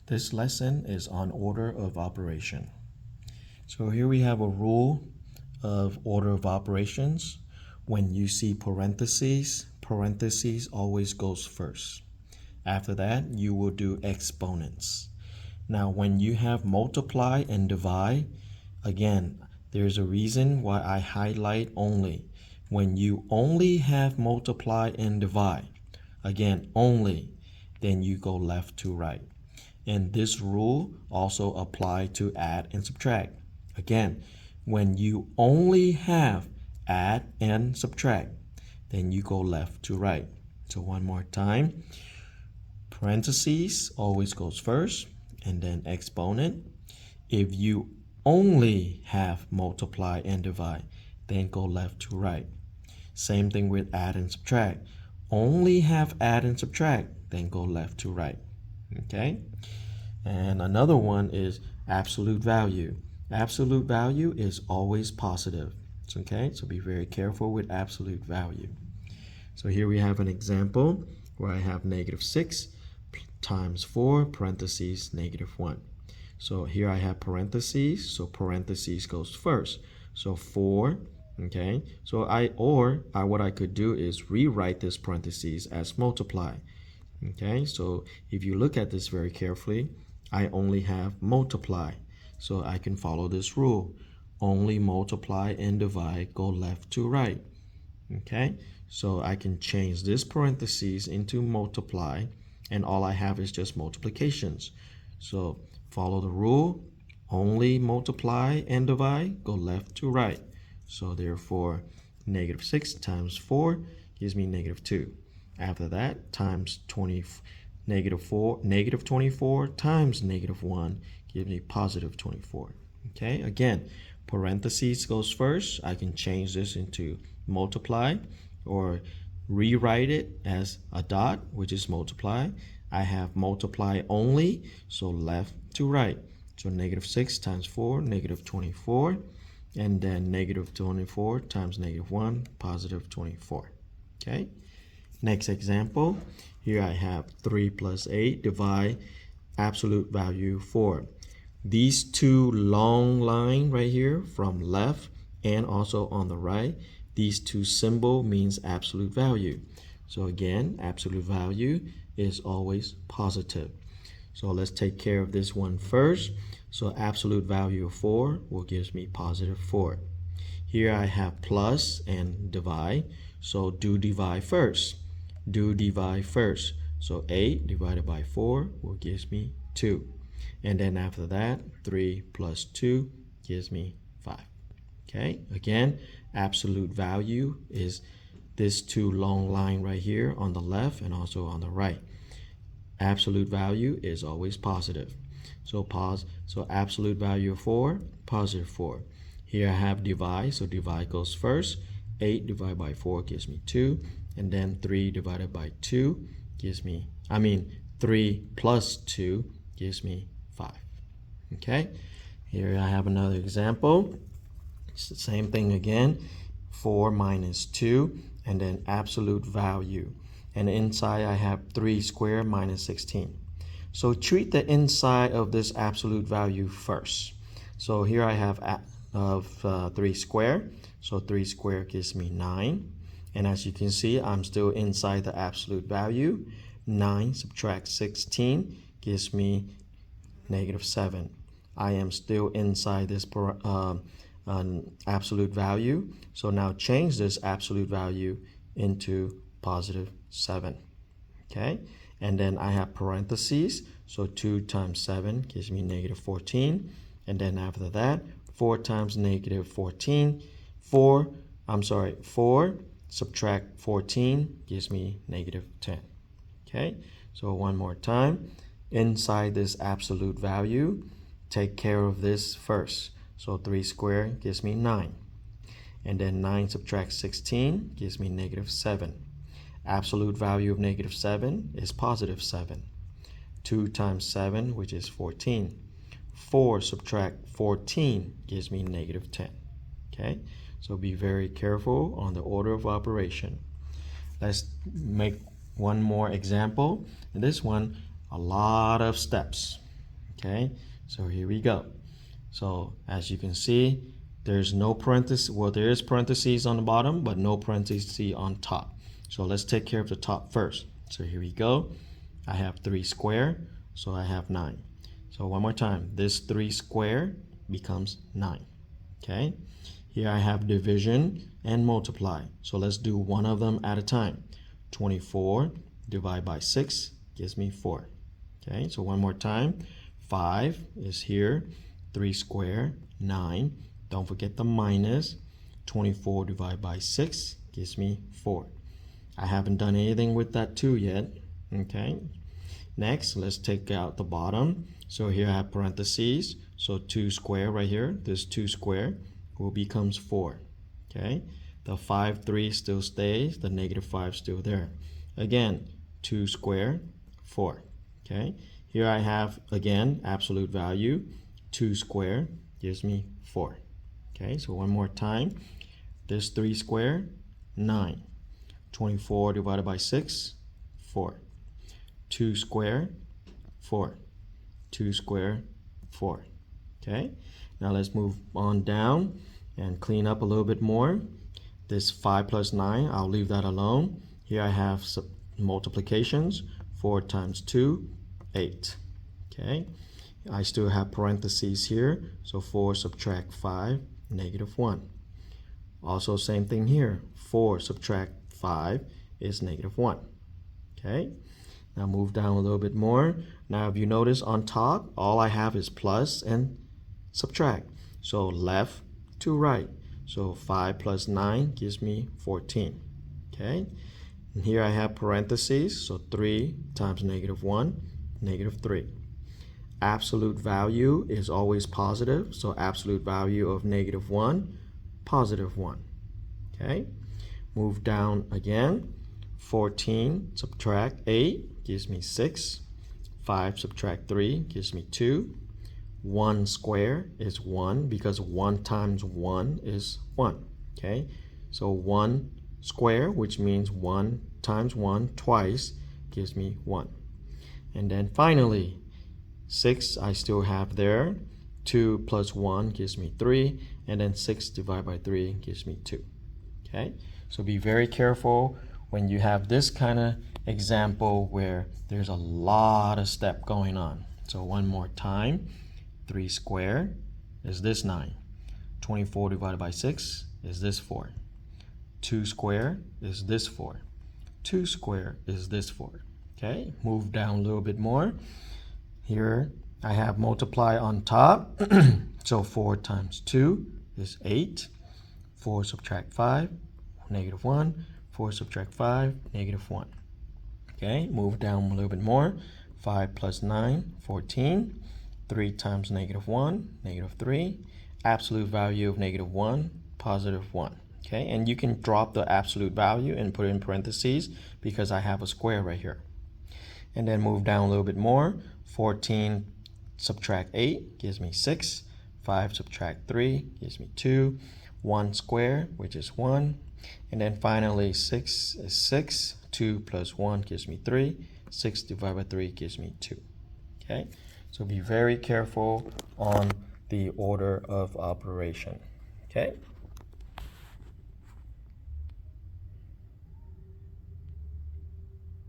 This lesson is on order of operation. So here we have a rule of order of operations. When you see parentheses, parentheses always goes first. After that, you will do exponents. Now, when you have multiply and divide, again, there's a reason why I highlight only. When you only have multiply and divide, again, only, then you go left to right. And this rule also applies to add and subtract. Again, when you only have add and subtract, then you go left to right. So one more time, parentheses always goes first, and then exponent. If you only have multiply and divide, then go left to right. Same thing with add and subtract. Only have add and subtract, then go left to right. Okay? And another one is absolute value. Absolute value is always positive. Okay? So be very careful with absolute value. So here we have an example where I have -6 times 4 parentheses -1. So here I have parentheses, so parentheses goes first. So 4, okay? So what I could do is rewrite this parentheses as multiply. Okay? So if you look at this very carefully, I only have multiply. So I can follow this rule. Only multiply and divide go left to right. Okay? So I can change this parentheses into multiply, and all I have is just multiplications. So follow the rule. Only multiply and divide go left to right. So therefore, -6 times 4 gives me -2. After that, times -24 times -1 gives me +24. Okay, again, parentheses goes first. I can change this into multiply or rewrite it as a dot, which is multiply. I have multiply only, so left to right. So -6 times 4, -24, and then -24 times -1, +24. Okay. Next example, here I have 3 plus 8 divide absolute value 4. These two long line right here from left and also on the right, these two symbol means absolute value. So again, absolute value is always positive. So let's take care of this one first. So absolute value of 4 will give me +4. Here I have plus and divide. So do divide first. Do divide first. So 8 divided by 4 will give me 2. And then after that, 3 plus 2 gives me 5. Okay, again, absolute value is this two long line right here on the left and also on the right. Absolute value is always positive. So absolute value of 4, +4. Here I have divide, so divide goes first. 8 divided by 4 gives me 2. And then 3 divided by 2 gives me, 3 plus 2 gives me 5. Okay, here I have another example. It's the same thing again. 4 minus 2, and then absolute value. And inside I have 3 squared minus 16. So treat the inside of this absolute value first. So here I have 3 squared. So 3 squared gives me 9. And as you can see, I'm still inside the absolute value. 9 subtract 16 gives me -7. I am still inside this absolute value. So now change this absolute value into +7. Okay, and then I have parentheses. So 2 times 7 gives me -14. And then after that, 4 times -14, 4 subtract 14 gives me -10. Okay, so one more time. Inside this absolute value, take care of this first. So 3 squared gives me 9. And then 9 subtract 16 gives me -7. Absolute value of -7 is +7. 2 times 7, which is 14. 4 subtract 14 gives me -10. Okay, so be very careful on the order of operation. Let's make one more example. In this one, a lot of steps. Okay, so here we go. So as you can see, there's no parentheses. Well, there is parentheses on the bottom, but no parentheses on top. So let's take care of the top first. So here we go. I have 3 square, so I have 9. So one more time, this 3 square becomes 9. Okay, here I have division and multiply. So let's do one of them at a time. 24 divided by 6 gives me 4. Okay, so one more time. 5 is here. 3 square, 9. Don't forget the minus. 24 divided by 6 gives me 4. I haven't done anything with that 2 yet. Okay, next let's take out the bottom. So here I have parentheses. So 2 square right here, this 2 square will becomes 4. Okay, the 5, 3 still stays, the negative 5 still there. Again, 2 square, 4. Okay, here I have again absolute value. 2 square gives me 4. Okay, so one more time. This 3 square, 9. 24 divided by 6, 4. 2 square, 4. 2 square, 4. Okay, now let's move on down and clean up a little bit more. This 5 plus 9, I'll leave that alone. Here I have multiplications. 4 times 2, 8. Okay, I still have parentheses here. So 4 subtract 5, negative 1. Also same thing here. 4 subtract 5 is negative 1. Okay, now move down a little bit more. Now if you notice on top, all I have is plus and subtract. So left to right. So 5 plus 9 gives me 14. Okay, and here I have parentheses. So 3 times negative 1, negative 3. Absolute value is always positive. So absolute value of negative 1, positive 1. Okay, move down again. 14 subtract 8 gives me 6. 5 subtract 3 gives me 2. 1 square is 1 because 1 times 1 is 1. Okay, so 1 square, which means 1 times 1 twice, gives me 1. And then finally, 6 I still have there. 2 plus 1 gives me 3. And then 6 divided by 3 gives me 2. Okay, so be very careful when you have this kind of example where there's a lot of step going on. So one more time. 3 square is this 9. 24 divided by 6 is this 4. 2 square is this 4. 2 square is this 4. Okay, move down a little bit more. Here I have multiply on top. So 4 times 2 is 8. 4 subtract 5, negative 1. 4 subtract 5, negative 1. Okay, move down a little bit more. 5 plus 9, 14. 3 times negative 1, negative 3. Absolute value of negative 1, positive 1. Okay, and you can drop the absolute value and put it in parentheses because I have a square right here. And then move down a little bit more. 14 subtract 8 gives me 6. 5 subtract 3 gives me 2. 1 square, which is 1. And then finally 6 is 6. 2 plus 1 gives me 3. 6 divided by 3 gives me 2. Okay, so be very careful on the order of operation. Okay.